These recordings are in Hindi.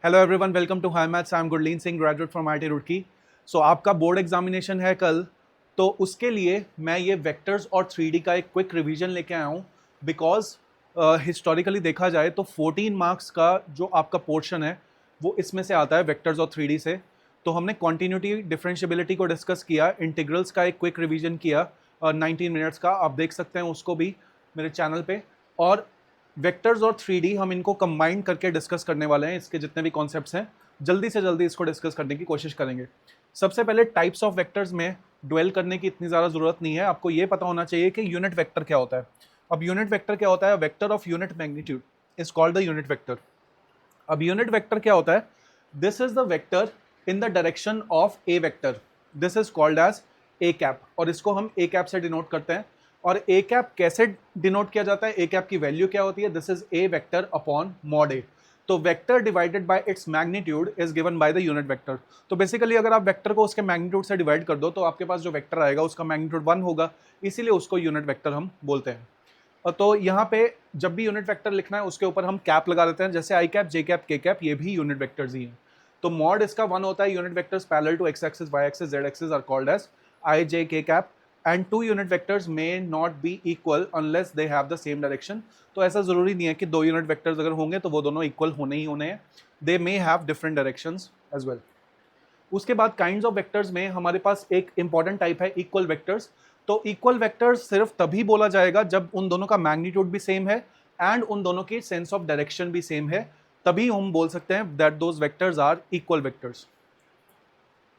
Hello everyone, welcome to high maths. I am Gurleen Singh, graduate from IIT Roorkee. So आपका बोर्ड एग्जामिनेशन है कल, तो उसके लिए मैं ये वेक्टर्स और 3D का एक क्विक रिवीजन लेके आया हूँ। बिकॉज हिस्टोरिकली देखा जाए तो 14 मार्क्स का जो आपका पोर्शन है वो इसमें से आता है, वेक्टर्स और 3D से। तो हमने कॉन्टिन्यूटी डिफरेंशिएबिलिटी को डिस्कस किया, इंटीग्रल्स का एक क्विक रिवीजन किया 19 मिनट्स का, आप देख सकते हैं उसको भी मेरे चैनल पे। और वेक्टर्स और 3D हम इनको कंबाइन करके डिस्कस करने वाले हैं। इसके जितने भी कॉन्सेप्ट्स हैं जल्दी से जल्दी इसको डिस्कस करने की कोशिश करेंगे। सबसे पहले टाइप्स ऑफ वेक्टर्स में ड्वेल करने की इतनी ज़्यादा ज़रूरत नहीं है, आपको ये पता होना चाहिए कि यूनिट वेक्टर क्या होता है। अब यूनिट वेक्टर क्या होता है? Vector of unit magnitude is called the unit vector. अब यूनिट वेक्टर क्या होता है? This is the vector in the direction of a vector, this is called as a cap, और इसको हम ए कैप से डिनोट करते हैं। और ए कैप कैसे डिनोट किया जाता है? ए कैप की वैल्यू क्या होती है? This is A vector upon mod A. तो vector divided by its magnitude is given by the unit vector. तो बेसिकली अगर आप वेक्टर को उसके मैग्नीट्यूड से डिवाइड कर दो तो आपके पास जो वेक्टर आएगा उसका मैग्नीट्यूड 1 होगा, इसीलिए उसको यूनिट वेक्टर हम बोलते हैं। तो यहाँ पे जब भी यूनिट वेक्टर लिखना है उसके ऊपर हम कैप लगा देते हैं, जैसे आई कैप, जे कैप, के कैप, ये भी यूनिट वेक्टर्स ही हैं। तो मॉड इसका 1 होता है। Unit vectors parallel to X axis, Y axis, Z axis are called as I, J, K cap. And two unit vectors may not be equal unless they have the same direction. तो ऐसा जरूरी नहीं है कि दो यूनिट वेक्टर्स अगर होंगे तो वो दोनों इक्वल होने ही होने हैं, they may have different directions as well. उसके बाद काइंड्स ऑफ वेक्टर्स में हमारे पास एक इंपॉर्टेंट टाइप है इक्वल वेक्टर्स। तो इक्वल वेक्टर्स सिर्फ तभी बोला जाएगा जब उन दोनों का मैग्नीट्यूड भी सेम है एंड उन दोनों की सेंस ऑफ डायरेक्शन भी सेम है, तभी हम बोल सकते हैं that those vectors are equal vectors.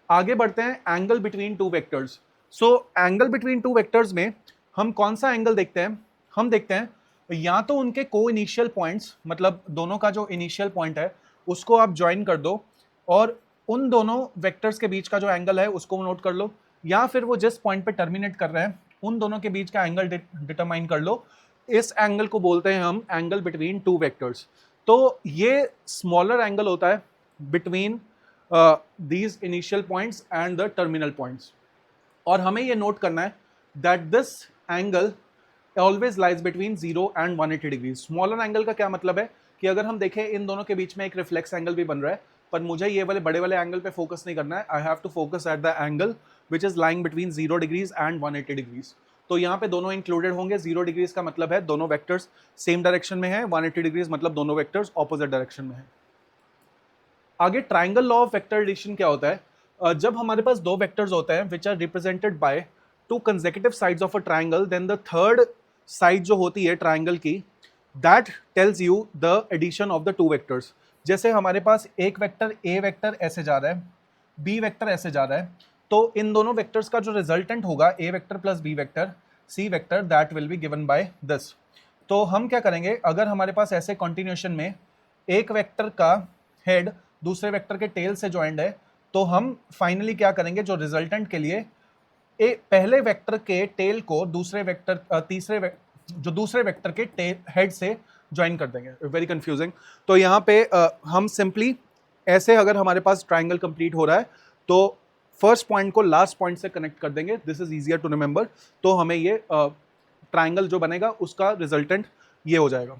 आगे बढ़ते हैं angle between two vectors. So angle between two vectors में हम कौन सा एंगल देखते हैं? हम देखते हैं या तो उनके को इनिशियल पॉइंट्स, मतलब दोनों का जो इनिशियल पॉइंट है उसको आप ज्वाइन कर दो और उन दोनों वेक्टर्स के बीच का जो एंगल है उसको नोट कर लो, या फिर वो जिस पॉइंट पे टर्मिनेट कर रहे हैं उन दोनों के बीच का एंगल डिटरमाइन कर लो। इस एंगल को बोलते हैं हम एंगल बिटवीन टू वेक्टर्स। तो ये स्मॉलर एंगल होता है between these initial points and the terminal points। और हमें ये नोट करना है that this angle always lies between 0 and 180 degrees। Smaller angle का क्या मतलब है कि अगर हम देखें इन दोनों के बीच में एक रिफ्लेक्स एंगल भी बन रहा है, पर मुझे ये वाले बड़े वाले एंगल पे फोकस नहीं करना है। I have to focus at the angle which is lying between 0 degrees and 180 degrees. तो यहाँ पे दोनों इंक्लूडेड होंगे। 0 डिग्रीज का मतलब है दोनों वेक्टर्स सेम डायरेक्शन में है, 180 डिग्रीज मतलब दोनों वेक्टर्स ऑपोजिट डायरेक्शन में है। आगे triangle law of vector addition क्या होता है? जब हमारे पास दो वेक्टर्स होते हैं which are represented by two consecutive sides of a triangle, then the third side जो होती है ट्राइंगल की, that tells you the addition of the two vectors. जैसे हमारे पास एक वेक्टर ए वेक्टर ऐसे जा रहा है, बी वेक्टर ऐसे जा रहा है, तो इन दोनों वेक्टर्स का जो रिजल्टेंट होगा A vector plus B vector C vector, that will be given by this. तो हम क्या करेंगे, अगर हमारे पास ऐसे कंटिन्यूएशन में एक वेक्टर का हेड दूसरे वेक्टर के टेल से ज्वाइंट है, तो हम फाइनली क्या करेंगे, जो रिजल्टेंट के लिए पहले वेक्टर के टेल को दूसरे वेक्टर जो दूसरे वेक्टर के हेड से ज्वाइन कर देंगे। Very confusing. तो यहाँ पे हम सिंपली ऐसे, अगर हमारे पास ट्राइंगल कंप्लीट हो रहा है तो फर्स्ट पॉइंट को लास्ट पॉइंट से कनेक्ट कर देंगे। This is easier to remember. तो हमें ये ट्राइंगल जो बनेगा उसका रिजल्टेंट ये हो जाएगा।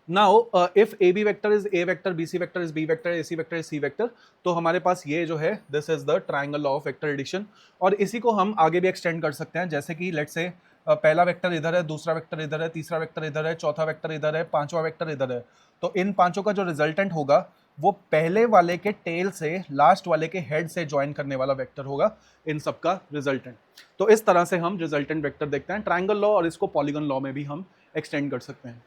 Now if A B vector is A vector, B C vector is B vector, A C vector is C vector, तो हमारे पास ये जो है this is the triangle law of vector addition. और इसी को हम आगे भी एक्सटेंड कर सकते हैं, जैसे कि लेट्स से पहला वेक्टर इधर है, दूसरा वेक्टर इधर है, तीसरा वेक्टर इधर है, चौथा वेक्टर इधर है, पांचवा वेक्टर इधर है। तो इन पांचों का जो रिजल्टेंट होगा वो पहले वाले के टेल से लास्ट वाले के हेड से ज्वाइन करने वाला वेक्टर होगा, इन सबका रिजल्टेंट। तो इस तरह से हम रिजल्टेंट वेक्टर देखते हैं ट्राइंगल लॉ, और इसको पॉलीगन लॉ में भी हम एक्सटेंड कर सकते हैं।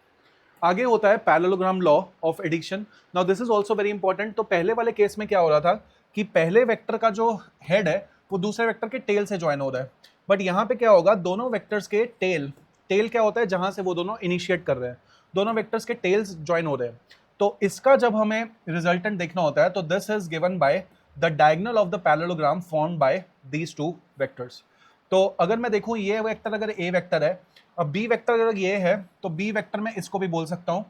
आगे होता है parallelogram law of addition. Now this is also very important. तो पहले वाले केस में क्या हो रहा था कि पहले वेक्टर का जो हेड है वो दूसरे वेक्टर के टेल से ज्वाइन हो रहा है, बट यहाँ पे क्या होगा, दोनों वेक्टर्स के टेल क्या होता है, जहां से वो दोनों इनिशिएट कर रहे हैं, दोनों वेक्टर्स के टेल्स ज्वाइन हो रहे हैं। तो इसका जब हमें रिजल्टेंट देखना होता है तो this is given by the diagonal of the parallelogram formed by these two vectors. तो अगर मैं देखूं ये वेक्टर अगर ए वेक्टर है, अब बी वेक्टर अगर ये है, तो बी वेक्टर में इसको भी बोल सकता हूं,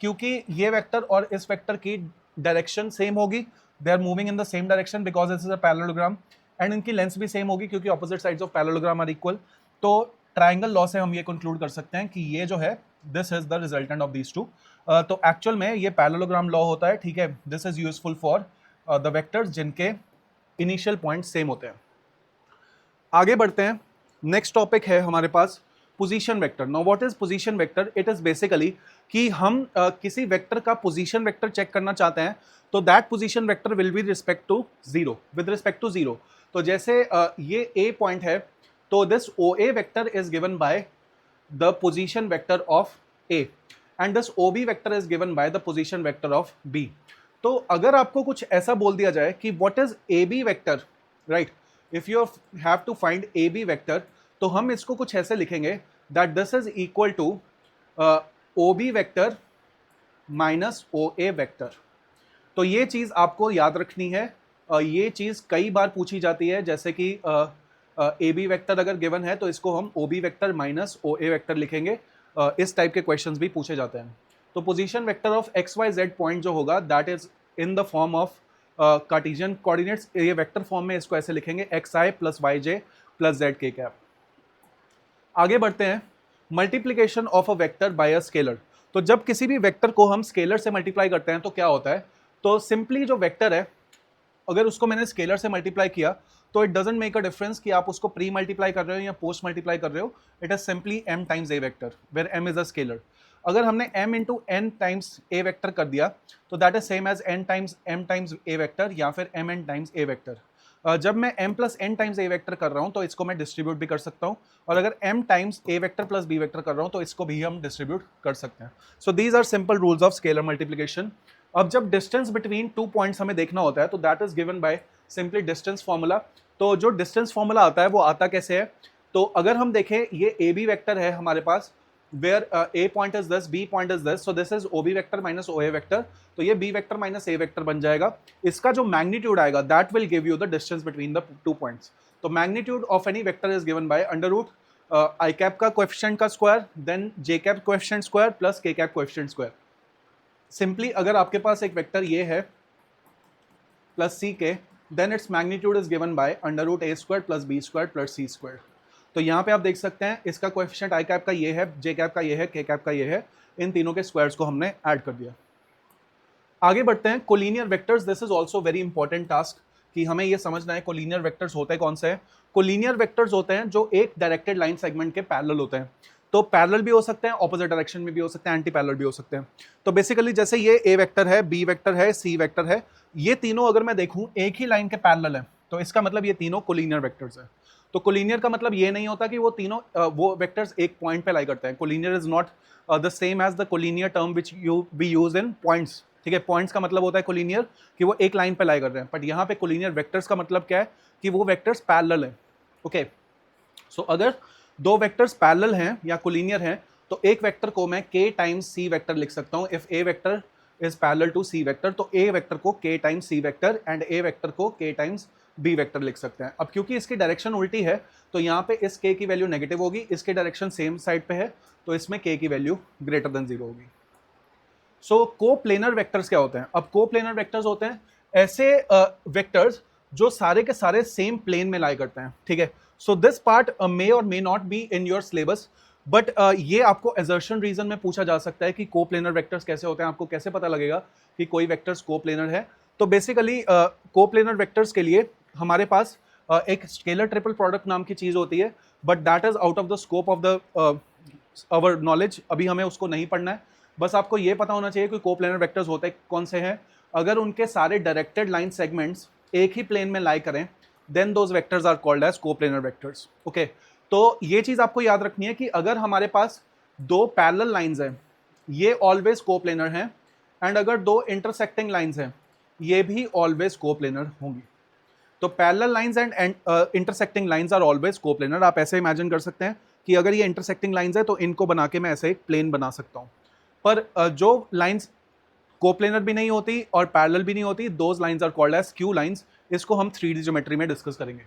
क्योंकि ये वेक्टर और इस वेक्टर की डायरेक्शन सेम होगी, they are moving in the same direction because this is a parallelogram, and इनकी लेंथ भी सेम होगी क्योंकि opposite sides of parallelogram are equal. तो ट्राइंगल लॉ से हम ये कंक्लूड कर सकते हैं कि ये जो है this is the resultant of these two तो एक्चुअल में ये पैरेललोग्राम लॉ होता है, ठीक है। This is useful for the vectors जिनके इनिशियल पॉइंट सेम होते हैं। आगे बढ़ते हैं, नेक्स्ट टॉपिक है हमारे पास position vector. Now what is position vector? It is basically कि हम किसी वेक्टर का पोजीशन वेक्टर चेक करना चाहते हैं, तो that position vector will be respect to zero, with respect to zero. तो जैसे ये ए पॉइंट है, तो this O A vector is given by the position vector of A and this O B vector is given by the position vector of B. तो अगर आपको कुछ ऐसा बोल दिया जाए कि what is A B vector, right, if you have to find A B vector, तो हम इसको कुछ ऐसे लिखेंगे that this is equal to O B vector minus O A vector. तो ये चीज़ आपको याद रखनी है। ये चीज़ कई बार पूछी जाती है, जैसे कि ए बी वेक्टर अगर गिवन है तो इसको हम ओ B vector minus O A vector लिखेंगे। इस टाइप के क्वेश्चंस भी पूछे जाते हैं। तो position vector of x Y z point जो होगा that is in the form of Cartesian coordinates. ये वेक्टर फॉर्म में इसको ऐसे लिखेंगे x i plus y j plus z k cap. आगे बढ़ते हैं, multiplication of a vector by a scalar. तो जब किसी भी वेक्टर को हम स्केलर से मल्टीप्लाई करते हैं तो क्या होता है? तो सिंपली जो वेक्टर है, अगर उसको मैंने स्केलर से मल्टीप्लाई किया तो it doesn't make a difference कि आप उसको प्री मल्टीप्लाई कर रहे हो या पोस्ट मल्टीप्लाई कर रहे हो। It is simply m times A vector where m is a scalar. अगर हमने m into n times A vector कर दिया तो that is same as n times m times A vector या फिर mn टाइम्स ए वेक्टर। जब मैं m plus n times A vector कर रहा हूँ तो इसको मैं डिस्ट्रीब्यूट भी कर सकता हूँ, और अगर m times A vector plus B vector कर रहा हूँ तो इसको भी हम डिस्ट्रीब्यूट कर सकते हैं। So these are simple rules of scalar multiplication. अब जब डिस्टेंस बिटवीन टू पॉइंट्स हमें देखना होता है तो that is given by simply distance formula. तो जो डिस्टेंस फॉर्मूला आता है वो आता कैसे है? तो अगर हम देखें, ये ए बी वेक्टर है हमारे पास, where A point is this, B point is this, so this is O B vector minus O A vector. तो ये B vector minus A vector बन जाएगा। इसका जो मैग्नीट्यूड आएगा that will give you the distance between the two points. तो magnitude of any vector is given by under root I cap का कोएफिशिएंट का square, then J cap coefficient square plus के कैप कोएफिशिएंट स्क्वायर। सिंपली अगर आपके पास एक वेक्टर ये है plus C K, then its magnitude is given by under root A square plus B square plus C square. तो यहाँ पे आप देख सकते हैं इसका कोएफिशिएंट आई कैप का ये है, जे कैप का ये है, के कैप का ये है। इन तीनों के स्क्वायर्स को हमने ऐड कर दिया। आगे बढ़ते हैं, collinear vectors. This is also very important task कि हमें ये समझना है कोलिनियर वेक्टर्स होते हैं कौन से हैं। कोलिनियर वेक्टर्स होते हैं जो एक डायरेक्टेड लाइन सेगमेंट के पैरेलल होते हैं। तो पैरेलल भी हो सकते हैं, ऑपोजिट डायरेक्शन में भी हो सकते हैं, एंटी पैरेलल भी हो सकते हैं। तो बेसिकली जैसे ये ए वेक्टर है, बी वेक्टर है, सी वेक्टर है, ये तीनों अगर मैं देखूं एक ही लाइन के पैरेलल है तो इसका मतलब ये तीनों कोलिनियर वेक्टर्स है। तो कोलिनियर का मतलब ये नहीं होता कि वो तीनों वो वेक्टर्स एक पॉइंट पे लाई करते हैं। Collinear is not the same as the collinear term which you be use in points. ठीक है, पॉइंट्स का मतलब होता है कोलिनियर कि वो एक लाइन पे लाई कर रहे हैं, बट यहाँ पे कोलिनियर वेक्टर्स का मतलब क्या है कि वो वेक्टर्स पैरेलल है। ओके, सो अगर दो वेक्टर्स पैरेलल हैं या कोलिनियर हैं तो एक वेक्टर को मैं k टाइम्स सी वेक्टर लिख सकता हूँ। If A vector is parallel to C vector तो ए वेक्टर को k times C vector and A vector को k टाइम्स बी वेक्टर लिख सकते हैं। अब क्योंकि इसकी डायरेक्शन उल्टी है तो यहाँ पे इस k की वैल्यू नेगेटिव होगी, इसके डायरेक्शन सेम साइड पे है तो इसमें k की वैल्यू ग्रेटर देन 0 होगी। सो कोप्लेनर वेक्टर्स क्या होते हैं? अब कोप्लेनर वेक्टर्स होते हैं ऐसे वेक्टर्स जो सारे के सारे सेम प्लेन में लाई करते हैं। ठीक है, सो दिस पार्ट मे और मे not be in your syllabus, but ये आपको एजर्शन रीजन में पूछा जा सकता है कि कोप्लेनर वेक्टर्स कैसे होते हैं, आपको कैसे पता लगेगा कि कोई वेक्टर्स कोप्लेनर है। तो बेसिकली कोप्लेनर वेक्टर्स के लिए हमारे पास एक स्केलर ट्रिपल प्रोडक्ट नाम की चीज होती है, but that is out of the scope of the our knowledge. अभी हमें उसको नहीं पढ़ना है, बस आपको ये पता होना चाहिए कि कोप्लेनर वेक्टर्स होते कौन से हैं। अगर उनके सारे डायरेक्टेड लाइन सेगमेंट्स एक ही प्लेन में लाई करें then those vectors are called as coplanar vectors. Okay, तो ये चीज आपको याद रखनी है कि अगर हमारे पास दो पैरेलल लाइंस हैं ये ऑलवेज कोप्लेनर हैं, एंड अगर दो इंटरसेक्टिंग लाइंस हैं ये भी ऑलवेज कोप्लेनर होंगी। तो parallel lines and intersecting lines are always coplanar. आप ऐसे इमेजिन कर सकते हैं कि अगर ये इंटरसेक्टिंग लाइंस है तो इनको बना के मैं ऐसे एक प्लेन बना सकता हूँ। पर जो लाइंस कोप्लेनर भी नहीं होती और पैरेलल भी नहीं होती, those lines are called as skew lines. इसको हम 3D ज्योमेट्री में डिस्कस करेंगे।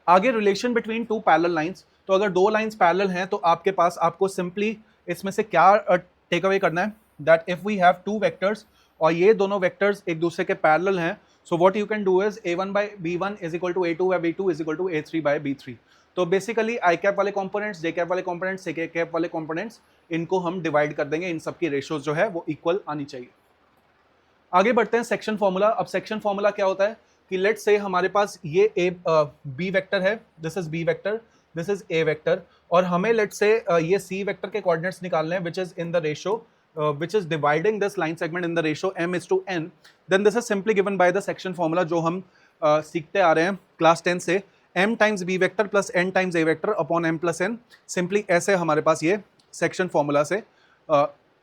आगे relation between two parallel lines. तो अगर दो लाइंस पैरेलल हैं तो आपके पास आपको सिंपली इसमें से क्या टेक अवे करना है, that if we have two vectors और ये दोनों वेक्टर्स एक दूसरे के पैरेलल हैं, so what you can do is a1 by b1 is equal to a2 by b2 is equal to a3 by b3। तो बेसिकली आई कैप वाले कंपोनेंट्स, जे कैप वाले कंपोनेंट्स, के कैप वाले कंपोनेंट्स, इनको हम डिवाइड कर देंगे, इन सबकी रेशियोज जो है वो इक्वल आनी चाहिए। आगे बढ़ते हैं सेक्शन फॉर्मूला। अब सेक्शन फॉर्मूला क्या होता है कि लेट से हमारे पास ये बी वेक्टर है, this is B vector, this is A vector, और हमें लेट से ये सी वेक्टर के कोऑर्डिनेट्स निकालने हैं विच is in the ratio which is dividing this line segment in the ratio m:n, then this is simply given by the section formula जो हम सीखते आ रहे हैं क्लास 10 से, m times b vector plus n times a vector upon m plus n। Simply ऐसे हमारे पास ये सेक्शन फॉर्मूला से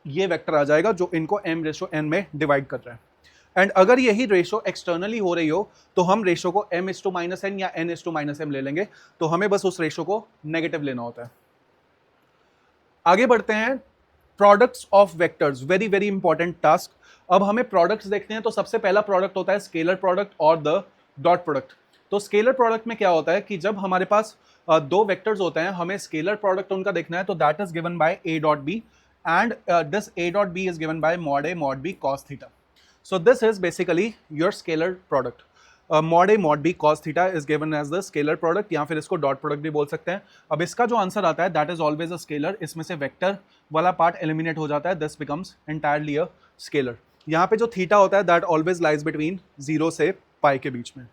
ये वेक्टर आ जाएगा जो इनको m/n में डिवाइड कर रहा है। एंड अगर यही रेशो एक्सटर्नली हो रही हो तो हम रेशो को m/n या n/m ले लेंगे, तो हमें बस उस रेशो को नेगेटिव लेना होता है। आगे बढ़ते हैं, products of vectors, very very important task. अब हमें प्रोडक्ट्स देखते हैं, तो सबसे पहला प्रोडक्ट होता है स्केलर प्रोडक्ट और द डॉट प्रोडक्ट। तो स्केलर प्रोडक्ट में क्या होता है कि जब हमारे पास दो वेक्टर्स होते हैं, हमें स्केलर प्रोडक्ट उनका देखना है, तो that is given by a dot b and this a dot B is given by mod a mod b cos theta. So this is basically your scalar product. mod a mod b cos theta is given as the scalar product, या फिर इसको डॉट प्रोडक्ट भी बोल सकते हैं। अब इसका जो आंसर आता है that is always a scalar, इसमें से वेक्टर वाला पार्ट एलिमिनेट हो जाता है, this becomes entirely a scalar. यहाँ पे जो थीटा होता है दैट ऑलवेज लाइज बिटवीन 0 से पाई के बीच में।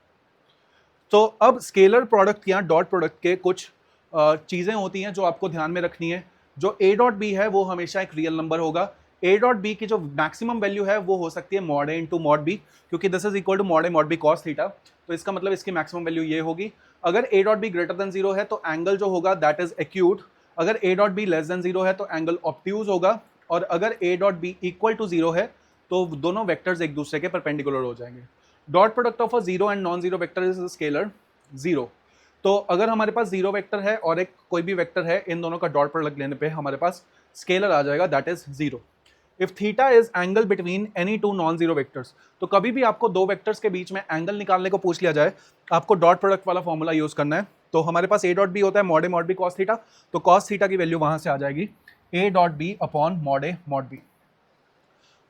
तो अब स्केलर प्रोडक्ट या डॉट प्रोडक्ट के कुछ चीज़ें होती हैं जो आपको ध्यान में रखनी है। जो a डॉट बी है वो हमेशा एक रियल नंबर होगा। a डॉट बी की जो मैक्सिमम वैल्यू है वो हो सकती है mod a into mod b, क्योंकि this is equal to mod a mod b cos theta, तो इसका मतलब इसकी मैक्सिमम वैल्यू ये होगी। अगर a dot b greater than 0 है तो एंगल जो होगा दैट इज एक्यूट, अगर a dot b less than 0 है तो एंगल ऑब्ट्यूज होगा, और अगर a dot b equal to 0 है तो दोनों वेक्टर्स एक दूसरे के परपेंडिकुलर हो जाएंगे। Dot product of a zero and non zero vector is scalar zero. तो अगर हमारे पास जीरो वेक्टर है और एक कोई भी वेक्टर है, इन दोनों का डॉट प्रोडक्ट लेने पे हमारे पास स्केलर आ जाएगा, that is zero. If theta is angle between any two non zero vectors, तो कभी भी आपको दो वेक्टर्स के बीच में एंगल निकालने को पूछ लिया जाए, आपको डॉट प्रोडक्ट वाला फॉर्मूला यूज करना है। तो हमारे पास a डॉट बी होता है mod a mod b cos theta, तो cos थीटा की वैल्यू वहां से आ जाएगी a dot b upon mod a mod b।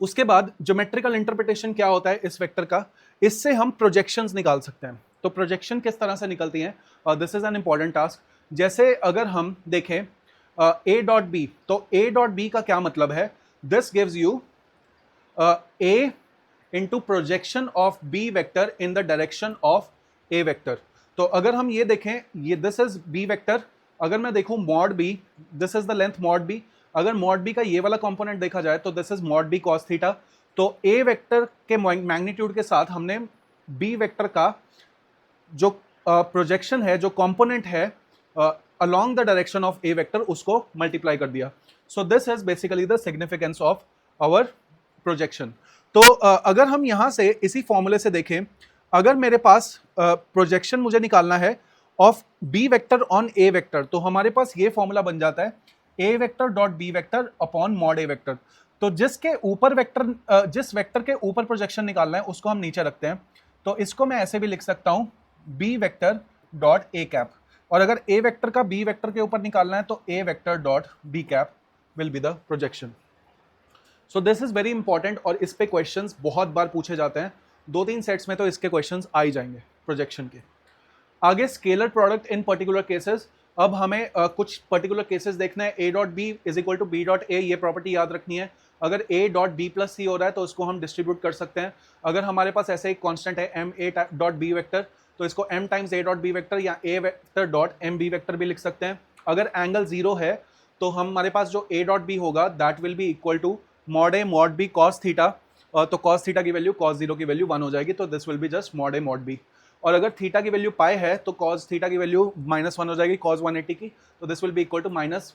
उसके बाद ज्योमेट्रिकल इंटरप्रिटेशन क्या होता है इस वेक्टर का, इससे हम प्रोजेक्शंस निकाल सकते हैं। तो प्रोजेक्शन किस तरह से निकलती हैं, this is an important task. जैसे अगर हम देखें a डॉट बी, तो a डॉट बी का क्या मतलब है, this gives you a into projection of b vector in the direction of a vector. तो अगर हम ये देखें, ये दिस इज b वेक्टर, अगर मैं देखूं mod b, this is the length mod b, अगर mod b का ये वाला कंपोनेंट देखा जाए तो this is mod b cos theta. तो a वेक्टर के मैग्नीट्यूड के साथ हमने b वेक्टर का जो प्रोजेक्शन है, जो कंपोनेंट है along the direction of a vector, उसको मल्टीप्लाई कर दिया। So this is basically the significance of our projection. तो अगर हम यहां से इसी फॉर्मूले से देखें, अगर मेरे पास प्रोजेक्शन मुझे निकालना है of b vector on a vector, तो हमारे पास ये फॉर्मूला बन जाता है a vector dot b vector upon mod a vector. तो जिसके ऊपर वेक्टर, जिस वेक्टर के ऊपर प्रोजेक्शन निकालना है उसको हम नीचे रखते हैं, तो इसको मैं ऐसे भी लिख सकता हूं b vector dot a cap, और अगर a वेक्टर का b वेक्टर के ऊपर निकालना है तो a vector dot b cap will be the projection. So this is very important, और इस पे क्वेश्चंस बहुत बार पूछे जाते हैं, 2-3 सेट्स में तो इसके क्वेश्चंस आ ही जाएंगे प्रोजेक्शन के। आगे scalar product in particular cases. अब हमें कुछ पर्टिकुलर केसेस देखना है। a dot B is equal to b dot a, ये प्रॉपर्टी याद रखनी है। अगर a dot b plus c हो रहा है तो उसको हम डिस्ट्रीब्यूट कर सकते हैं। अगर हमारे पास ऐसे एक कांस्टेंट है m a dot b vector, तो इसको m times a dot b vector या a vector dot m b vector भी लिख सकते हैं। अगर एंगल 0 है तो हमारे पास जो a डॉट b होगा that will be equal to mod a mod b cos theta, तो cos थीटा की वैल्यू cos 0 की वैल्यू 1 हो जाएगी, तो this will be just mod a mod b। और अगर थीटा की वैल्यू पाई है तो cos थीटा की वैल्यू -1 हो जाएगी cos 180 की, तो this will be equal to minus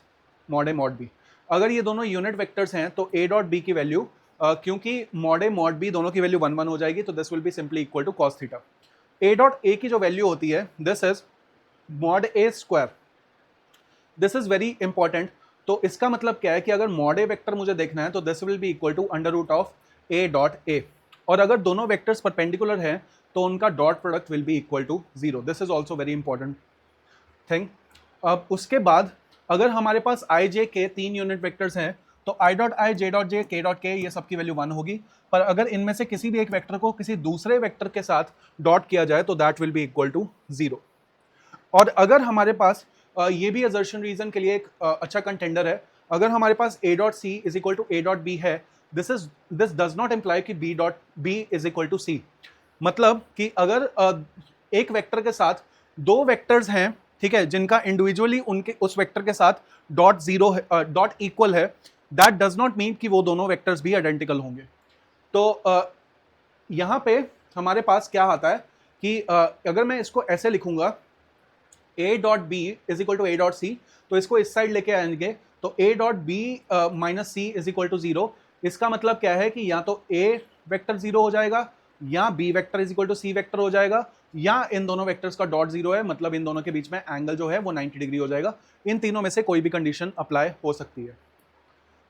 mod a mod b। अगर ये दोनों यूनिट वेक्टर्स हैं तो a डॉट b की वैल्यू क्योंकि mod a mod b दोनों की वैल्यू 1 हो जाएगी, तो this will be simply equal to cos theta. a dot a की जो वैल्यू होती है this is mod a square, this is very important. तो इसका मतलब क्या है कि अगर mod a वेक्टर मुझे देखना है तो this will be equal to under root of a dot a, और अगर दोनों वेक्टर्स परपेंडिकुलर हैं तो उनका dot product will be equal to 0। This is also very important thing. अब उसके बाद अगर हमारे पास i j k 3 unit vectors हैं तो i dot i, j dot j, k dot k ये सबकी वैल्यू 1 होगी, पर अगर इनमें से किसी भी एक वेक्टर को किसी दूसरे वेक्टर के साथ डॉट किया जाए तो that will be equal to 0। और अगर हमारे पास ये भी असर्शन रीजन के लिए एक अच्छा कंटेंडर है, अगर हमारे पास a dot C is equal to a dot B है, दिस डज नॉट इम्प्लाई कि b dot B is equal to C. मतलब कि अगर एक वेक्टर के साथ दो वेक्टर्स हैं, ठीक है, जिनका इंडिविजुअली उनके उस वेक्टर के साथ डॉट जीरो डॉट इक्वल है, दैट डज नॉट मीन कि वो दोनों वेक्टर्स भी आइडेंटिकल होंगे। तो यहां पे हमारे पास क्या आता है कि अगर मैं इसको ऐसे लिखूंगा a dot B is equal to a dot c, तो इसको इस साइड लेके आएंगे तो a dot b minus c is equal to zero. इसका मतलब क्या है कि या तो a वेक्टर जीरो हो जाएगा, या b vector is equal to C vector हो जाएगा, या इन दोनों वेक्टर्स का डॉट जीरो है, मतलब इन दोनों के बीच में एंगल जो है वो 90 डिग्री हो जाएगा। इन तीनों में से कोई भी कंडीशन अप्लाई हो सकती है।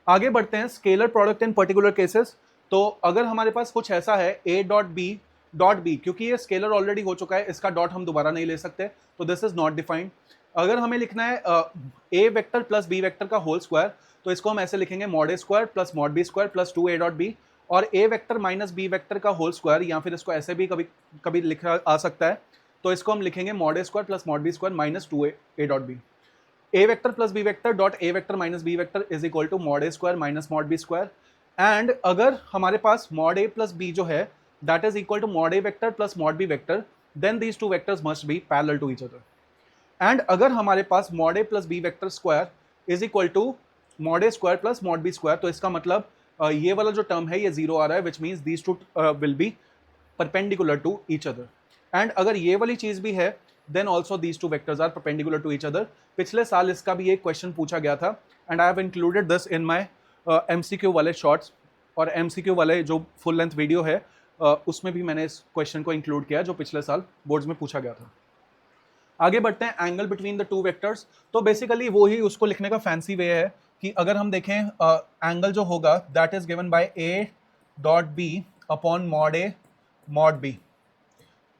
आगे बढ़ते हैं, scalar product in particular cases. तो अगर हमारे पास कुछ ऐसा है a डॉट बी, क्योंकि ये स्केलर ऑलरेडी हो चुका है, इसका डॉट हम दोबारा नहीं ले सकते, तो दिस इज नॉट डिफाइंड। अगर हमें लिखना है a vector plus b vector का होल स्क्वायर, तो इसको हम ऐसे लिखेंगे mod a square plus mod b square plus 2a dot b। और a vector minus b vector का होल स्क्वायर, या फिर इसको ऐसे भी कभी कभी लिखा आ सकता है, तो इसको हम लिखेंगे mod a square plus mod b square minus 2a dot b। a vector plus b vector dot a vector minus b vector is equal to mod a square minus mod b square. And अगर हमारे पास मॉड a प्लस b जो है that is equal to mod a vector plus mod b vector, then these two vectors must be parallel to each other. And अगर हमारे पास mod a plus b vector square is equal to mod a square plus mod b square, तो इसका मतलब ये वाला जो टर्म है ये जीरो आ रहा है, which means these two will be perpendicular to each other. And अगर ये वाली चीज भी है, then also these two vectors are perpendicular to each other. पिछले साल इसका भी एक क्वेश्चन पूछा गया था, and I have included this in my MCQ वाले शॉर्ट्स, और MCQ वाले जो फुल लेंथ वीडियो है उसमें भी मैंने इस क्वेश्चन को इंक्लूड किया जो पिछले साल बोर्ड्स में पूछा गया था। आगे बढ़ते हैं, angle between the two vectors. तो बेसिकली वो ही उसको लिखने का फैंसी वे है कि अगर हम देखें एंगल जो होगा that is given by a dot b upon mod a mod b।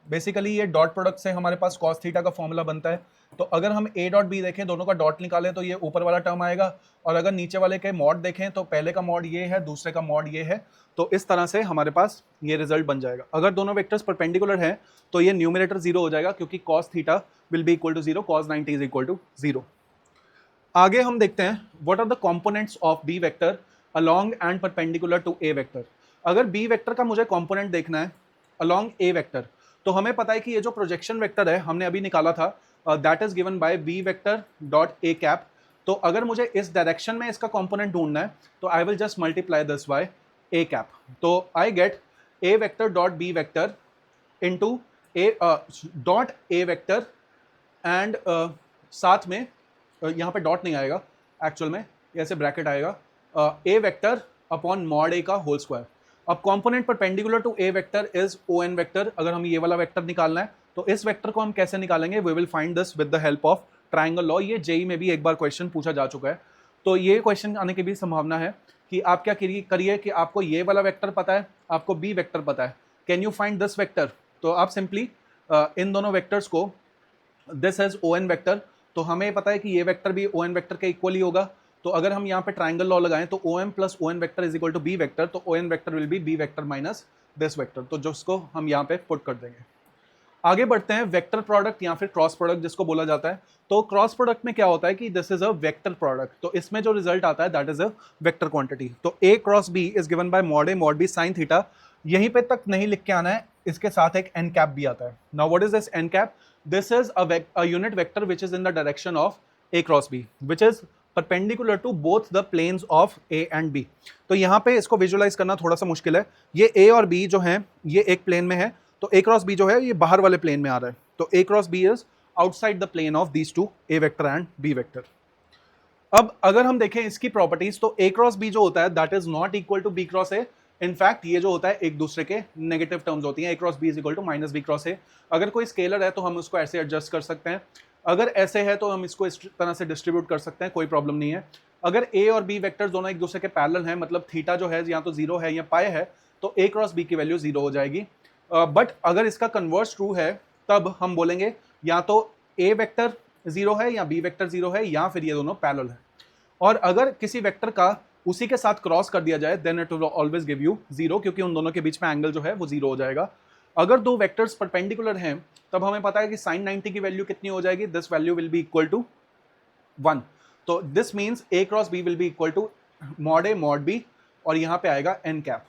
Basically ये डॉट प्रोडक्ट से हमारे पास cos थीटा का फॉर्मूला बनता है। तो अगर हम a डॉट बी देखें, दोनों का डॉट निकालें, तो ये ऊपर वाला टर्म आएगा, और अगर नीचे वाले के मॉड देखें तो पहले का मॉड ये है, दूसरे का मॉड ये है। तो इस तरह से हमारे पास ये रिजल्ट बन जाएगा। अगर दोनों वेक्टर्स परपेंडिकुलर हैं तो ये न्यूमरेटर जीरो हो जाएगा, क्योंकि cos theta will be equal to zero, cos 90 is equal to zero. आगे हम देखते हैं what are the components of b vector along and perpendicular to A vector. अगर बी वेक्टर का मुझे कंपोनेंट देखना है अलोंग ए वेक्टर, तो हमें पता है कि ये जो प्रोजेक्शन वेक्टर है हमने अभी निकाला था, that is given by b vector dot a cap. तो अगर मुझे इस डायरेक्शन में इसका कंपोनेंट ढूंढना है, तो I will just multiply this by A cap. तो I get A vector dot B vector into A dot A vector, and साथ में यहाँ पे डॉट नहीं आएगा, एक्चुअल में ऐसे ब्रैकेट आएगा, a vector upon mod a का होल स्क्वायर। अब component perpendicular to A vector is O N vector. अगर हम ये वाला वेक्टर निकालना है तो इस वेक्टर को हम कैसे निकालेंगे, we will find this with the help of triangle law. ये जेई में भी एक बार क्वेश्चन पूछा जा चुका है, तो ये क्वेश्चन आने की भी संभावना है कि आप क्या करिए कि आपको ये वाला वेक्टर पता है, आपको बी वेक्टर पता है, can you find this vector. तो आप सिंपली इन दोनों वेक्टर्स को, this is O N vector, तो हमें पता है कि ये वेक्टर भी ओ एन वेक्टर के इक्वल ही होगा। तो अगर हम यहाँ पे ट्राइंगल लॉ लगाएं तो O M plus O N vector is equal to B vector, तो O N vector will be B vector minus this vector, तो जिसको हम यहाँ पे पुट कर देंगे। आगे बढ़ते हैं, वेक्टर प्रोडक्ट या फिर क्रॉस प्रोडक्ट जिसको बोला जाता है। तो क्रॉस प्रोडक्ट में क्या होता है कि this is a vector product, तो इसमें जो रिजल्ट आता है that is a vector quantity. तो A cross B is given by mod A mod B sine theta. यहीं पे तक नहीं लिख के आना है, इसके साथ एक एन कैप भी आता है। Now what is this n cap? This is a unit vector which is in the direction of a cross b which is perpendicular to both the planes of A and b. तो यहाँ पे इसको विजुअलाइज करना थोड़ा सा मुश्किल है। ये ए और बी जो है ये एक प्लेन में है, तो ए क्रॉस बी जो है ये बाहर वाले प्लेन में आ रहा है, तो A cross B is outside the plane of these two, A vector and B vector. अब अगर हम देखें इसकी प्रॉपर्टीज, तो ए क्रॉस बी जो होता है that is not equal to b cross a. In fact ये जो होता है एक दूसरे के नेगेटिव टर्म्स होती हैं, A cross B is equal to minus B cross A. अगर कोई स्केलर है तो हम उसको ऐसे एडजस्ट कर सकते हैं, अगर ऐसे है तो हम इसको इस तरह से डिस्ट्रीब्यूट कर सकते हैं, कोई प्रॉब्लम नहीं है। अगर ए और बी वेक्टर्स दोनों एक दूसरे के पैरेलल हैं, मतलब थीटा जो है या तो जीरो है या पाई है, तो ए क्रॉस बी की वैल्यू जीरो हो जाएगी। बट अगर इसका कन्वर्स ट्रू है तब हम बोलेंगे या तो ए वेक्टर जीरो है या बी वेक्टर जीरो है, या फिर ये दोनों पैरेलल है। और अगर किसी वेक्टर का उसी के साथ क्रॉस कर दिया जाए then it will always give you zero, क्योंकि उन दोनों के बीच में एंगल जो है वो जीरो हो जाएगा। अगर दो वेक्टर्स परपेंडिकुलर हैं तब हमें पता है कि sin 90 की वैल्यू कितनी हो जाएगी, this value will be equal to 1. तो this means A cross B will be equal to mod A mod B और यहां पे आएगा n कैप.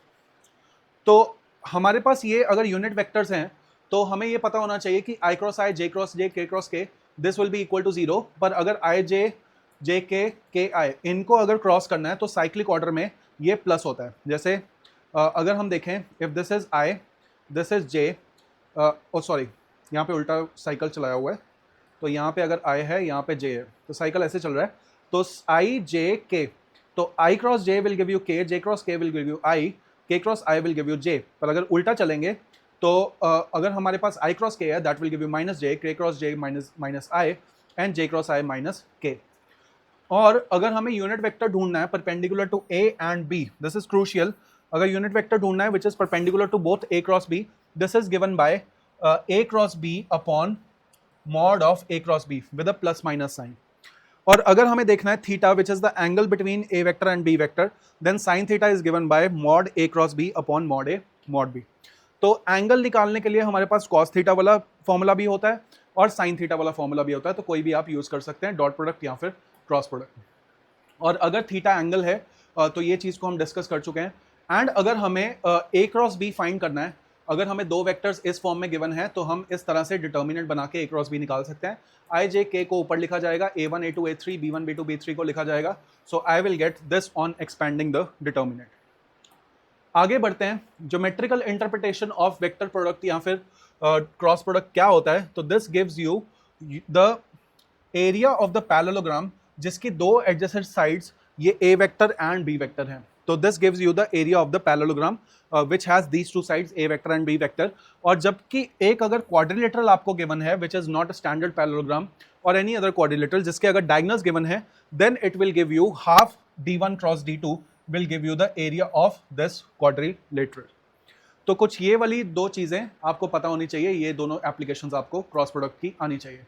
तो हमारे पास ये अगर यूनिट वेक्टर्स हैं तो हमें ये पता होना चाहिए कि I cross I, J cross J, K cross K this will be equal to 0. पर अगर I J J K K I इनको अगर क्रॉस करना है तो साइक्लिक ऑर्डर में ये प्लस होता है. जैसे अगर हम देखें if this is I, this is J, oh sorry यहाँ पे उल्टा साइकिल चलाया हुआ है, तो यहाँ पे अगर I है यहाँ पे J है तो साइकिल ऐसे चल रहा है. तो I J K, तो I cross J will give you K, J cross K will give you I, K cross I will give you J. पर अगर उल्टा चलेंगे तो अगर हमारे पास I क्रॉस K है that will give you minus J, K cross J minus I and J cross I minus K. और अगर हमें यूनिट वेक्टर ढूंढना है perpendicular to A and B, this is crucial. अगर यूनिट वेक्टर ढूंढना है which is perpendicular to both A cross B, this is given by A cross B upon mod of A cross B with a plus minus sign. और अगर हमें देखना है theta which is the angle between A vector and B vector, then sine theta is given by mod A cross B upon mod A mod B. तो एंगल निकालने के लिए हमारे पास cos थीटा वाला फॉर्मूला भी होता है और साइन थीटा वाला फॉर्मूला भी होता है, तो कोई भी आप यूज कर सकते हैं, डॉट प्रोडक्ट या फिर क्रॉस प्रोडक्ट. और अगर थीटा एंगल है तो ये चीज को हम डिस्कस कर चुके हैं. एंड अगर हमें A क्रॉस B फाइंड करना है, अगर हमें दो वेक्टर्स इस फॉर्म में गिवन है तो हम इस तरह से डिटर्मिनेंट बना के A क्रॉस B निकाल सकते हैं. I J K को ऊपर लिखा जाएगा, A1 A2 A3 B1 B2 B3 को लिखा जाएगा. So I will get this on expanding the determinant. आगे बढ़ते हैं. Geometrical interpretation of vector product या फिर क्रॉस प्रोडक्ट क्या होता है. तो this gives you the area of the parallelogram जिसकी दो एडजेसेंट साइड्स ये A vector and B vector हैं. तो this gives you the area of the parallelogram which has these two sides A vector and B vector. और जबकि एक अगर quadrilateral आपको given है which is not a standard parallelogram or any other quadrilateral जिसके अगर diagonals given है then it will give you half D1 cross D2 will give you the area of this quadrilateral. तो कुछ ये वाली दो चीजें आपको पता होनी चाहिए, ये दोनों एप्लीकेशंस आपको क्रॉस प्रोडक्ट की आनी चाहिए.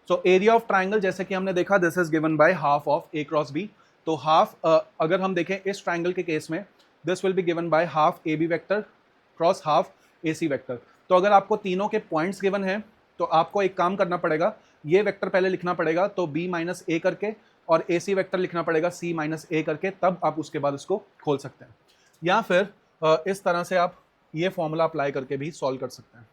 सो एरिया ऑफ ट्राइंगल जैसे कि हमने देखा this is given by half of A cross B. तो हाफ अगर हम देखें इस ट्राइंगल के केस में this will be given by half AB vector cross half AC vector. तो अगर आपको तीनों के पॉइंट्स गिवन हैं तो आपको एक काम करना पड़ेगा, ये वेक्टर पहले लिखना पड़ेगा तो B माइनस A करके और AC वेक्टर लिखना पड़ेगा C माइनस A करके, तब आप उसके बाद इसको खोल सकते हैं. या फिर इस तरह से आप ये फॉर्मूला अप्लाई करके भी सॉल्व कर सकते हैं.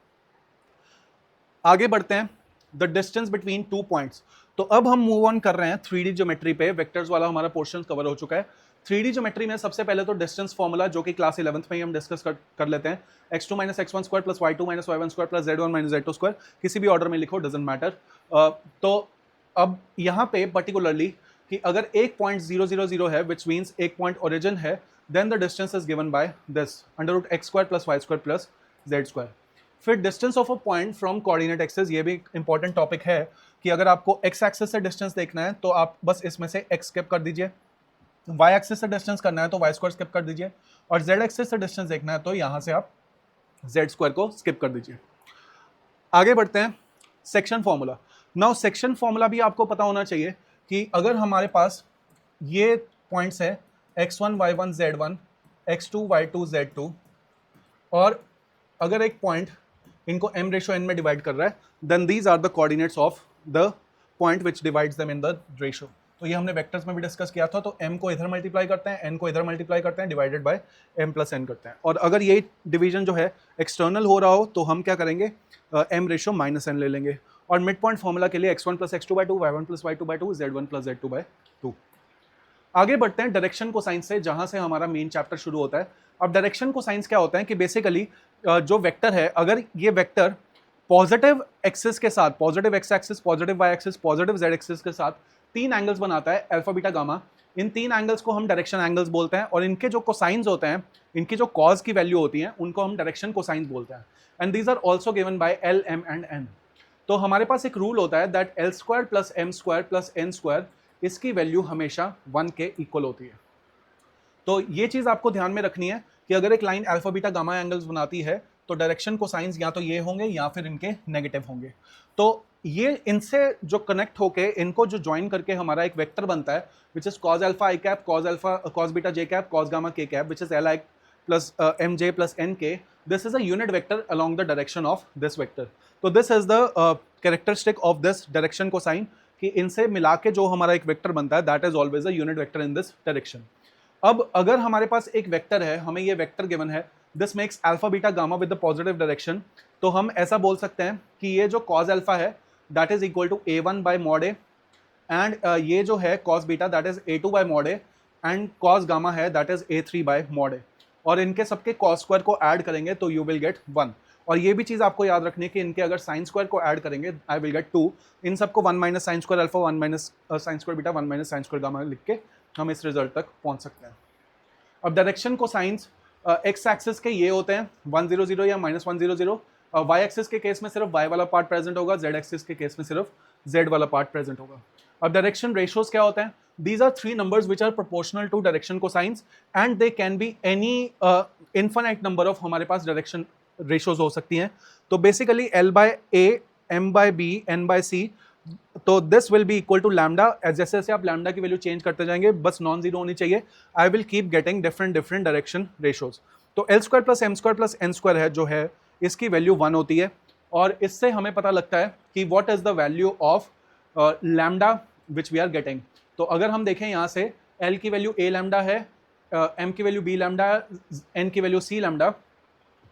आगे बढ़ते हैं. The distance between two points. तो अब हम मूव ऑन कर रहे हैं 3D ज्योमेट्री पे. वेक्टर्स वाला हमारा पोर्शन कवर हो चुका है. 3D ज्योमेट्री में सबसे पहले तो डिस्टेंस फॉर्मूला जो कि क्लास 11th में ही हम डिस्कस कर लेते हैं. x2 minus x1 square plus y2 minus y1 square plus z1 minus z2 square, किसी भी ऑर्डर में लिखो डजेंट मैटर. तो अब यहाँ पे पर्टिकुलरली कि अगर एक पॉइंट 0 0 0 है विच मीन्स एक पॉइंट ओरिजिन है, then the distance is given by this under root x square plus y square plus z square. फिर distance of a point from coordinate axis, ये भी इंपॉर्टेंट टॉपिक है कि अगर आपको x एक्सिस से डिस्टेंस देखना है तो आप बस इसमें से x स्किप कर दीजिए, y एक्सिस से डिस्टेंस करना है तो y स्क्वायर स्किप कर दीजिए, और z एक्सिस से डिस्टेंस देखना है तो यहां से आप z स्क्वायर को स्किप कर दीजिए. आगे बढ़ते हैं. Section formula. Now section formula भी आपको पता होना चाहिए कि अगर हमारे पास ये पॉइंट्स है x1 y1 z1 x2 y2 z2 और अगर एक पॉइंट इनको m रेशो n में डिवाइड कर रहा है, then these are the coordinates of the point which divides them in the ratio. तो ये हमने वेक्टर्स में भी डिस्कस किया था. तो m को इधर मल्टीप्लाई करते हैं, n को इधर मल्टीप्लाई करते हैं, divided by m plus n करते हैं. और अगर ये डिवीजन जो है एक्सटर्नल हो रहा हो तो हम क्या करेंगे, m रेशो माइनस n ले लेंगे. और मिड पॉइंट फॉर्मूला के लिए x1 plus x2 by 2, y1 plus y2 by 2, z1 plus z2 by 2. आगे बढ़ते हैं डायरेक्शन कोसाइंस से, जहां से हमारा मेन चैप्टर शुरू होता है. अब डायरेक्शन कोसाइंस क्या होता है कि बेसिकली जो वेक्टर है, अगर ये वेक्टर पॉजिटिव एक्सिस के साथ, positive x axis, positive y axis, positive z axis के साथ तीन एंगल्स बनाता है अल्फा बीटा गामा, इन तीन एंगल्स को हम डायरेक्शन एंगल्स बोलते हैं. और इनके जो कोसाइंस होते हैं, इनकी जो कॉज की वैल्यू होती है, उनको हम डायरेक्शन कोसाइंस बोलते हैं. And these are also given by l, m and n. तो हमारे पास एक रूल होता है that l square plus m square plus n square, इसकी वैल्यू हमेशा 1 के इक्वल होती है. तो ये चीज आपको ध्यान में रखनी है कि अगर एक line alpha beta gamma angles बनाती है तो डायरेक्शन कोसाइंस या तो ये होंगे या फिर इनके नेगेटिव होंगे. तो ये इनसे जो कनेक्ट होके इनको जो ज्वाइन करके हमारा एक वेक्टर बनता है which is cos alpha i cap, cos alpha, cos beta j cap, cos gamma k cap, which is l i plus mj plus nk, this is a unit vector along the direction of this vector. तो this is the characteristic of this direction cosine कि इनसे मिला के जो हमारा एक वेक्टर बनता है that is always a unit vector in this direction. अब अगर हमारे पास एक वेक्टर है, हमें ये वेक्टर गिवन है, this makes alpha beta gamma with the positive direction, तो हम ऐसा बोल सकते हैं कि ये जो cos alpha है that is equal to a1 by mod a and ये जो है cos beta that is a2 by mod a and cos gamma है that is a3 by mod a, और इनके सबके cos स्क्वायर को ऐड करेंगे तो you will get 1. और ये भी चीज़ आपको याद रखनी है कि इनके अगर साइन स्क्वायर को ऐड करेंगे आई विल गेट 2. इन सबको 1 minus sine square alpha 1 minus sine square beta 1 minus sine square gamma लिख के हम इस रिजल्ट तक पहुंच सकते हैं. अब डायरेक्शन को साइंस एक्स एक्सिस के ये होते हैं 100 या माइनस 100. वाई एक्सिस के केस में सिर्फ वाई वाला पार्ट प्रेजेंट होगा, जेड एक्सिस के केस में सिर्फ जेड वाला पार्ट प्रेजेंट होगा. अब डायरेक्शन रेशियोज क्या होते हैं? These are three numbers which are proportional to direction cosines and they can be any infinite number of हमारे पास डायरेक्शन रेशियोज हो सकती हैं. तो basically L by A, M by B, N by C, तो this will be equal to lambda. जैसे जैसे आप लैम्डा की वैल्यू चेंज करते जाएंगे बस नॉन जीरो होनी चाहिए. I will keep getting different different direction ratios. तो L square plus M square plus N square है जो है इसकी वैल्यू 1 होती है और इससे हमें पता लगता है कि what is the value of lambda which we are getting. तो अगर हम देखें यहाँ से L की वैल्यू A लैम्डा है, M की वैल्यू B लैम्डा है, N की वैल्यू C लैम्डा,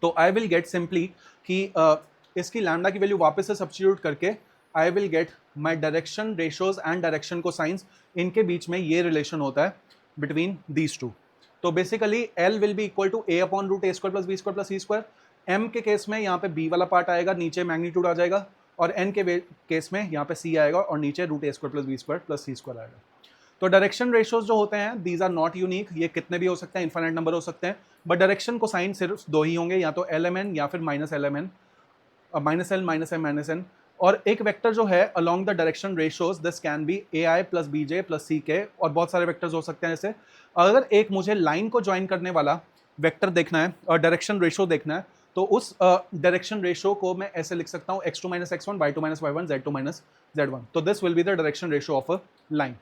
तो आई विल गेट सिंपली कि इसकी लैम्डा की वैल्यू वापस से सब्स्टिट्यूट करके I will get my direction ratios and direction cosines. इनके बीच में ये रिलेशन होता है बिटवीन दीज टू. तो basically L will be equal to A upon root A square plus B square plus C square. M के केस में यहाँ पे B वाला पार्ट आएगा, नीचे मैग्नीट्यूड आ जाएगा, और N के केस में यहाँ पे C आएगा और नीचे root A square plus B square plus C square आएगा. तो डायरेक्शन रेशियोज जो होते हैं दीज आर नॉट यूनिक, ये कितने भी हो सकते हैं, इन्फाइनाइट नंबर हो सकते हैं, बट डायरेक्शन को साइन सिर्फ दो ही होंगे, या तो LMN या फिर minus LMN, minus L minus M minus N. और एक वेक्टर जो है along the direction ratios this can B AI plus BJ plus CK, और बहुत सारे वेक्टर्स हो सकते हैं. जैसे अगर एक मुझे लाइन को ज्वाइन करने वाला वेक्टर देखना है और डायरेक्शन रेशियो देखना है तो उस डायरेक्शन रेशियो को मैं ऐसे लिख सकता हूँ x2 minus x1, y2 minus y1, z2 minus z1. तो this will be the direction ratio of a line.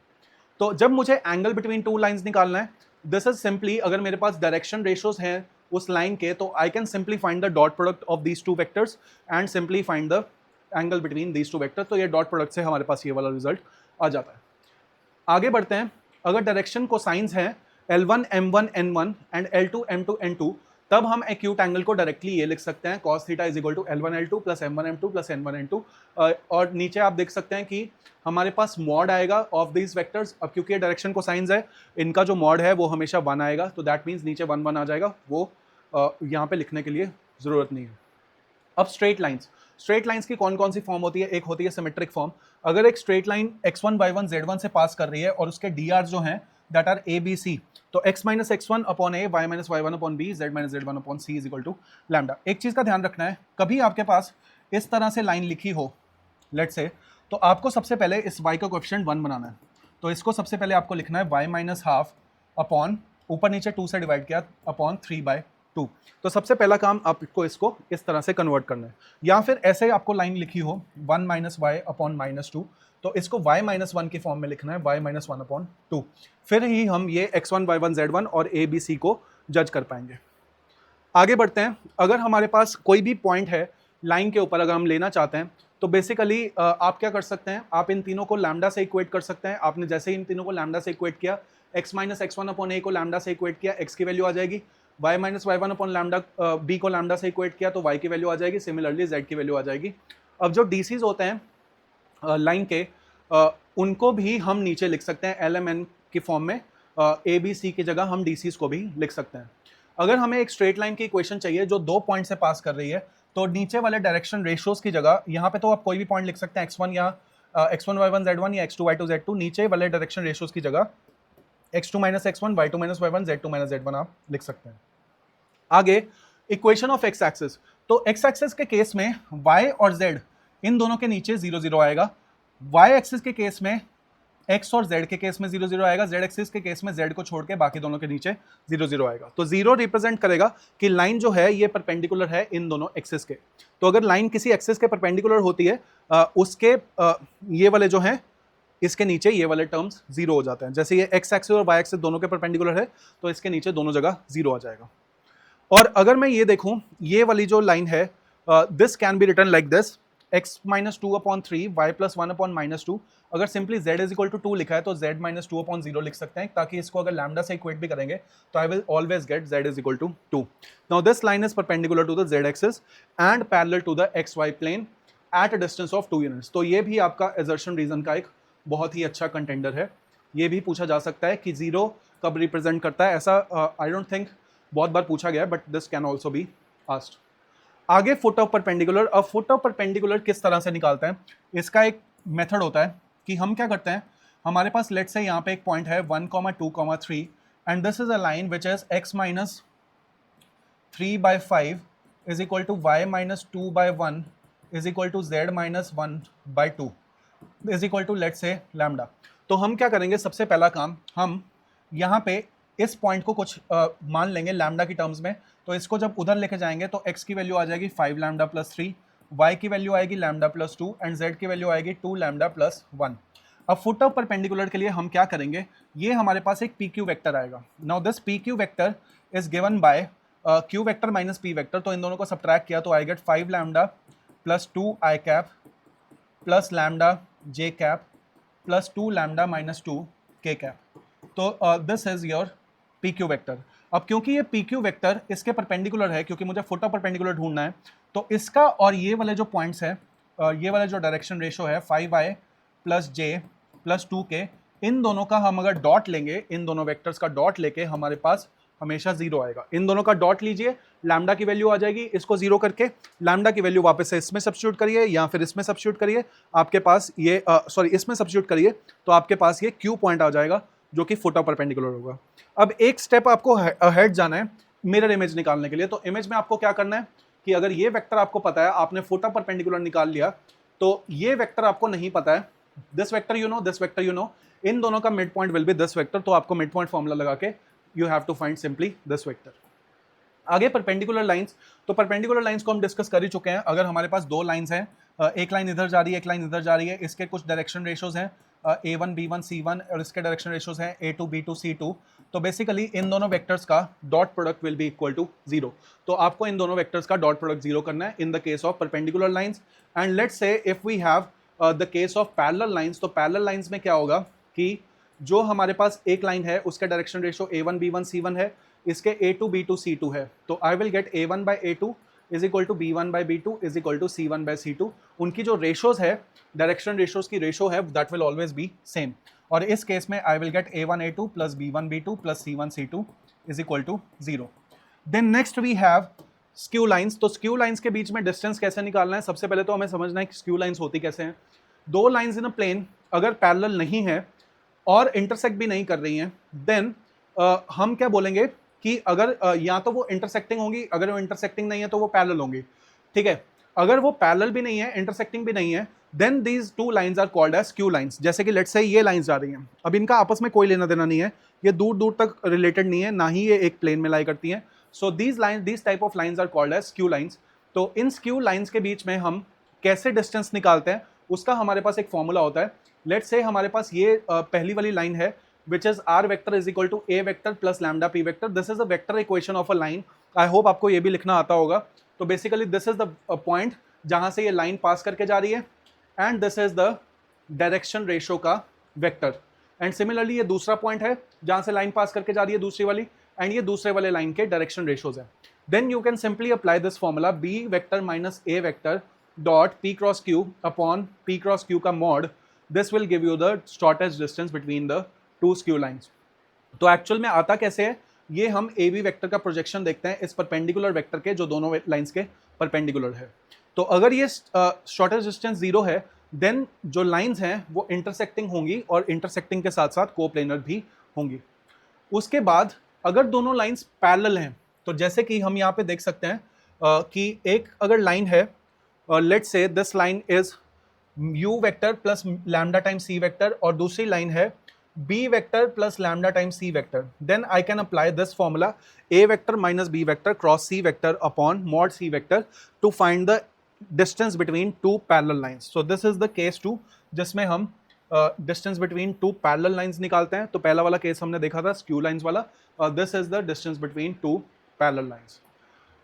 तो जब मुझे एंगल बिटवीन टू लाइंस निकालना है, दिस इज सिंपली अगर मेरे पास डायरेक्शन रेशियोज हैं उस लाइन के, तो I can simply find the dot product of these two vectors and simply find the angle between these two vectors. तो ये डॉट प्रोडक्ट से हमारे पास ये वाला रिजल्ट आ जाता है. आगे बढ़ते हैं. अगर डायरेक्शन को साइंस है L1 M1 N1 and L2 M2 N2, तब हम एक्यूट एंगल को डायरेक्टली ये लिख सकते हैं cos theta is equal to L1 L2 plus M1 M2 plus N1 N2. और नीचे आप देख सकते हैं कि हमारे पास मॉड आएगा ऑफ दीज वेक्टर्स. अब क्योंकि डायरेक्शन को साइंस है, इनका जो मॉड है वो हमेशा 1 आएगा, तो दैट मीन्स नीचे 1 1 आ जाएगा, वो यहाँ पे लिखने के लिए ज़रूरत नहीं है. अब स्ट्रेट लाइन्स की कौन कौन सी फॉर्म होती है? एक होती है सिमेट्रिक फॉर्म. अगर एक straight line x1 y1 z1 से पास कर रही है और उसके dr जो हैं that are a b c, तो x minus x1 upon a, y minus y1 upon b, z minus z1 upon c is equal to lambda. एक चीज़ का ध्यान रखना है, कभी आपके पास इस तरह से लाइन लिखी हो लेट से, तो आपको सबसे पहले इस y का कोएफिशिएंट 1 बनाना है. तो इसको सबसे पहले आपको लिखना है y माइनस हाफ अपॉन ऊपर नीचे 2 से डिवाइड किया अपॉन 3/2. तो सबसे पहला काम आपको इसको इस तरह से कन्वर्ट करना है. या फिर ऐसे आपको लाइन लिखी हो 1 माइनस वाई अपॉन माइनस 2, तो इसको y माइनस 1 की फॉर्म में लिखना है y माइनस 1 अपॉन 2. फिर ही हम ये x1 y1 z1 और a b c को जज कर पाएंगे. आगे बढ़ते हैं. अगर हमारे पास कोई भी पॉइंट है लाइन के ऊपर, अगर हम लेना चाहते हैं, तो बेसिकली आप क्या कर सकते हैं, आप इन तीनों को लैम्डा से इक्वेट कर सकते हैं. आपने जैसे ही इन तीनों को लैम्डा से इक्वेट किया, x minus x1 upon a को लैम्डा से इक्वेट किया, x की वैल्यू आ जाएगी. y minus y1 upon lambda b को लैम्डा से इक्वेट किया तो y की वैल्यू आ जाएगी. सिमिलरली z की वैल्यू आ जाएगी. अब जो डीसीज होते हैं लाइन के, उनको भी हम नीचे लिख सकते हैं LMN की फॉर्म में. ए बी सी की जगह हम डीसीज को भी लिख सकते हैं. अगर हमें एक स्ट्रेट लाइन की इक्वेशन चाहिए जो 2 पॉइंट से पास कर रही है, तो नीचे वाले डायरेक्शन रेशियोज की जगह यहाँ पे तो आप कोई भी पॉइंट लिख सकते हैं, x1 या x1 y1 z1 या x2 y2 z2. नीचे वाले डायरेक्शन रेशियोज की जगह x2 minus x1, y2 minus y1, z2 minus z1 आप लिख सकते हैं. आगे इक्वेशन ऑफ x एक्सिस. तो x एक्सिस के केस में y और z इन दोनों के नीचे 0 0 आएगा. y एक्सिस के केस में x और z के केस में 0 0 आएगा. z एक्सिस के केस में z को छोड़ के बाकी दोनों के नीचे 0 0 आएगा. तो 0 रिप्रेजेंट करेगा कि लाइन जो है ये परपेंडिकुलर है इन दोनों एक्सिस के. तो अगर लाइन किसी एक्सिस के परपेंडिकुलर होती है, उसके ये वाले जो हैं इसके नीचे ये वाले टर्म्स 0 हो जाते हैं. जैसे ये x एक्सिस और y एक्सिस दोनों के परपेंडिकुलर है, तो इसके नीचे दोनों जगह 0 आ जाएगा. और अगर मैं ये देखूं, ये वाली जो लाइन है, this can be written like this, x minus two upon three y plus one upon minus two. अगर simply z is equal to two लिखा है तो z minus two upon zero लिख सकते हैं, ताकि इसको अगर लैम्डा से इक्वेट भी करेंगे तो I will always get z is equal to two. Now this line is perpendicular to the z axis and parallel to the xy plane at a distance of 2 units. तो ये भी आपका एजर्शन रीजन का एक बहुत ही अच्छा कंटेंडर है। ये भी पूछा जा सकता है कि जीरो कब रिप्रेजेंट करता है, ऐसा आई डोंट थिंक बहुत बार पूछा गया है, but this can also be asked. आगे फुट ऑफ परपेंडिकुलर। अब फुट ऑफ परपेंडिकुलर किस तरह से निकालते हैं, इसका एक मेथड होता है कि हम क्या करते हैं, हमारे पास लेट्स से यहाँ पे एक पॉइंट है 1,2,3 and this is a line which is x minus 3/5 is equal to y minus 2/1 is equal to z minus 1/2 is equal to let's say lambda. तो हम क्या करेंगे, सबसे पहला काम, हम यहाँ पे इस पॉइंट को कुछ मान लेंगे लैम्डा की टर्म्स में। तो इसको जब उधर लेके जाएंगे तो x की वैल्यू आ जाएगी 5 लैम्डा प्लस 3, y की वैल्यू आएगी लैम्डा प्लस 2 एंड z की वैल्यू आएगी 2 लैम्डा प्लस 1। अब फुट ऑफ परपेंडिकुलर के लिए हम क्या करेंगे, ये हमारे पास एक पी क्यू वेक्टर आएगा। Now this P Q vector is given bye Q vector minus P vector. तो इन दोनों को सब्ट्रैक्ट किया तो I gate 5 lambda plus 2 I cap plus lambda J cap plus 2 lambda minus 2 के कैप। तो this is your P Q vector. अब क्योंकि ये पी क्यू वेक्टर इसके परपेंडिकुलर है, क्योंकि मुझे फुट ऑफ परपेंडिकुलर ढूंढना है, तो इसका और ये वाले जो पॉइंट्स है, ये वाला जो डायरेक्शन रेशो है 5i प्लस जे प्लस 2k, इन दोनों का हम अगर डॉट लेंगे, इन दोनों वेक्टर्स का डॉट लेके हमारे पास हमेशा जीरो आएगा। इन दोनों का डॉट लीजिए, लैम्डा की वैल्यू आ जाएगी, इसको जीरो करके लैम्डा की वैल्यू वापस से इसमें सब्स्टिट्यूट करिए या फिर इसमें सब्स्टिट्यूट करिए, आपके पास ये सॉरी इसमें सब्स्टिट्यूट करिए तो आपके पास ये क्यू पॉइंट आ जाएगा जो कि फुट ऑफ परपेंडिकुलर होगा। अब एक स्टेप आपको अहेड जाना है मिरर इमेज निकालने के लिए। तो इमेज में आपको क्या करना है कि अगर ये वेक्टर आपको पता है, आपने फुट ऑफ परपेंडिकुलर निकाल लिया, तो ये वेक्टर आपको नहीं पता है, this vector you know, this vector you know, इन दोनों का mid point will be this vector. तो आपको मिड पॉइंट फॉर्मूला लगा के you have to find simply this vector. आगे परपेंडिकुलर लाइंस। तो परपेंडिकुलर लाइंस को हम डिस्कस कर ही चुके हैं। अगर हमारे पास दो लाइंस हैं, एक लाइन इधर जा रही है, एक लाइन इधर जा रही है, इसके कुछ डायरेक्शन रेशोज हैं a1 b1 c1 और इसके डायरेक्शन रेशोज हैं a2 b2 c2। तो बेसिकली इन दोनों वेक्टर्स का dot product will be equal to zero. तो आपको इन दोनों वेक्टर्स का डॉट प्रोडक्ट जीरो करना है in the case of perpendicular lines. And let's say if we have the case of parallel lines, तो पैरेलल लाइंस में क्या होगा कि जो हमारे पास एक लाइन है उसका direction ratio a1 b1 c1 है, इसके a2 b2 c2 है, तो I will get a1 by a2 is equal to b1 by b2 is equal to c1 by c2। उनकी जो रेशोज है, डायरेक्शन रेशोज की रेशो है, that will always be same. और इस केस में I will get a1 a2 plus b1 b2 plus c1 c2 is equal to zero. Then next we have skew lines. तो स्क्यू लाइंस के बीच में डिस्टेंस कैसे निकालना है, सबसे पहले तो हमें समझना है कि स्क्यू लाइंस होती कैसे हैं। दो लाइंस इन अ प्लेन अगर पैरेलल नहीं है और इंटरसेक्ट भी नहीं कर रही हैं, देन हम क्या बोलेंगे कि अगर या तो वो इंटरसेक्टिंग होंगी, अगर वो इंटरसेक्टिंग नहीं है तो वो पैरेलल होंगी, ठीक है। अगर वो पैरेलल भी नहीं है, इंटरसेक्टिंग भी नहीं है, then these two lines are called as skew lines. जैसे कि लेट्स से ये लाइंस जा रही हैं, अब इनका आपस में कोई लेना देना नहीं है, ये दूर दूर तक रिलेटेड नहीं है, ना ही ये एक प्लेन में लाई करती हैं। So these lines, these type of lines are called as skew lines. तो इन स्क्यू लाइंस के बीच में हम कैसे डिस्टेंस निकालते हैं, उसका हमारे पास एक फॉर्मूला होता है। लेट्स से हमारे पास ये पहली वाली लाइन है which is r vector is equal to a vector plus lambda p vector. This is a vector equation of a line. I hope आपको ये भी लिखना आता होगा। तो basically this is the point जहाँ से ये line पास करके जा रही है and this is the direction ratio का vector. And similarly ये दूसरा point है जहाँ से line पास करके जा रही है दूसरी वाली, and ये दूसरे वाले line के direction ratios है। Then you can simply apply this formula b vector minus a vector dot p cross q upon p cross q का mod. This will give you the shortest distance between the two skew lines. तो एक्चुअल में आता कैसे है, ये हम ए बी वेक्टर का प्रोजेक्शन देखते हैं इस परपेंडिकुलर वेक्टर के जो दोनों लाइंस के परपेंडिकुलर है। तो अगर ये शॉर्टेस्ट डिस्टेंस जीरो है, देन जो लाइंस हैं वो इंटरसेक्टिंग होंगी और इंटरसेक्टिंग के साथ साथ कोप्लेनर भी होंगी। उसके बाद अगर दोनों लाइंस पैरेलल हैं, तो जैसे कि हम यहाँ पे देख सकते हैं कि एक अगर लाइन है, let's say this line is u vector plus lambda time c vector, और दूसरी लाइन है b vector plus lambda times c vector, then I can apply this formula a vector minus b vector cross c vector upon mod c vector to find the distance between two parallel lines. So this is the case 2 जिसमें हम distance between two parallel lines निकालते हैं। तो पहला वाला केस हमने देखा था स्क्यू लाइंस वाला, this is the distance between two parallel lines.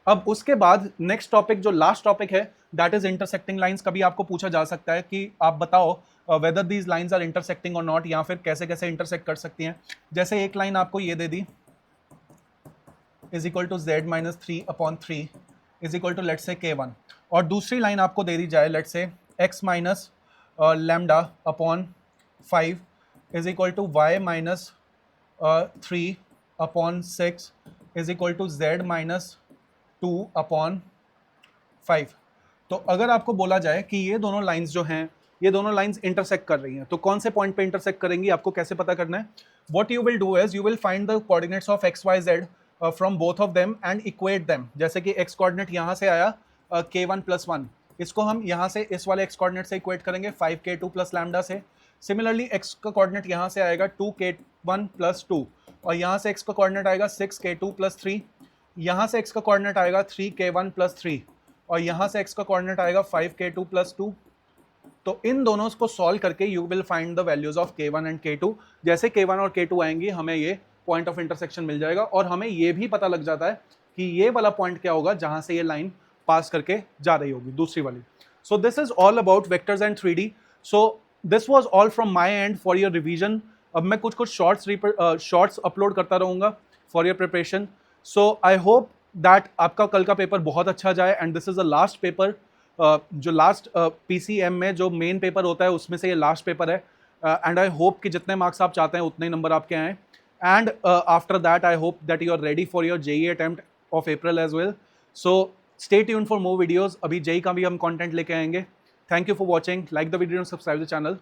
अब उसके बाद नेक्स्ट टॉपिक जो लास्ट टॉपिक है दैट इज इंटरसेक्टिंग लाइंस। कभी आपको पूछा जा सकता है कि आप बताओ whether these lines are intersecting और नॉट, या फिर कैसे कैसे इंटरसेक्ट कर सकती हैं। जैसे एक लाइन आपको ये दे दी is equal to z minus 3/3 is equal to let say k1, और दूसरी लाइन आपको दे दी जाए let say x minus lambda upon 5 is equal to y minus 3/6 is equal to z minus 2/5। तो अगर आपको बोला जाए कि ये दोनों लाइंस जो हैं, ये दोनों लाइंस इंटरसेक्ट कर रही हैं, तो कौन से पॉइंट पे इंटरसेक्ट करेंगी आपको कैसे पता करना है? What you will do is you will find the coordinates of x Y Z from both of them and equate them. जैसे कि एक्स कोऑर्डिनेट यहाँ से आया k1+1, इसको हम यहाँ से इस वाले एक्स कोऑर्डिनेट से इक्वेट करेंगे 5k2 प्लस लैम्डा से। सिमिलरली एक्स का कोऑर्डिनेट यहाँ से आएगा 2k1+2, और यहाँ से एक्स का कोऑर्डिनेट आएगा 6k2+3, यहाँ से x का कोऑर्डिनेट आएगा 3k1+3, और यहाँ से x का कोऑर्डिनेट आएगा 5k2+2। तो इन दोनों को सॉल्व करके you will find the values of k1 and k2। जैसे k1 और k2 आएंगी हमें ये पॉइंट ऑफ इंटरसेक्शन मिल जाएगा, और हमें ये भी पता लग जाता है कि ये वाला पॉइंट क्या होगा जहाँ से ये लाइन पास करके जा रही होगी, दूसरी वाली। सो this is all about vectors and 3D। So this was all from my and for your revision. अब मैं कुछ शॉर्ट्स अपलोड करता रहूँगा for your preparation. So I hope that आपका कल का पेपर बहुत अच्छा जाए, and this is the last paper. जो लास्ट PCM में जो मेन पेपर होता है उसमें से ये लास्ट पेपर है, एंड आई होप कि जितने मार्क्स आप चाहते हैं उतने नंबर आपके आएँ, and after that I hope that you are ready for your JEE attempt of April as well. So stay tuned for more videos. अभी JEE का भी हम कॉन्टेंट लेके आएंगे। Thank you for watching, like the video and subscribe the channel.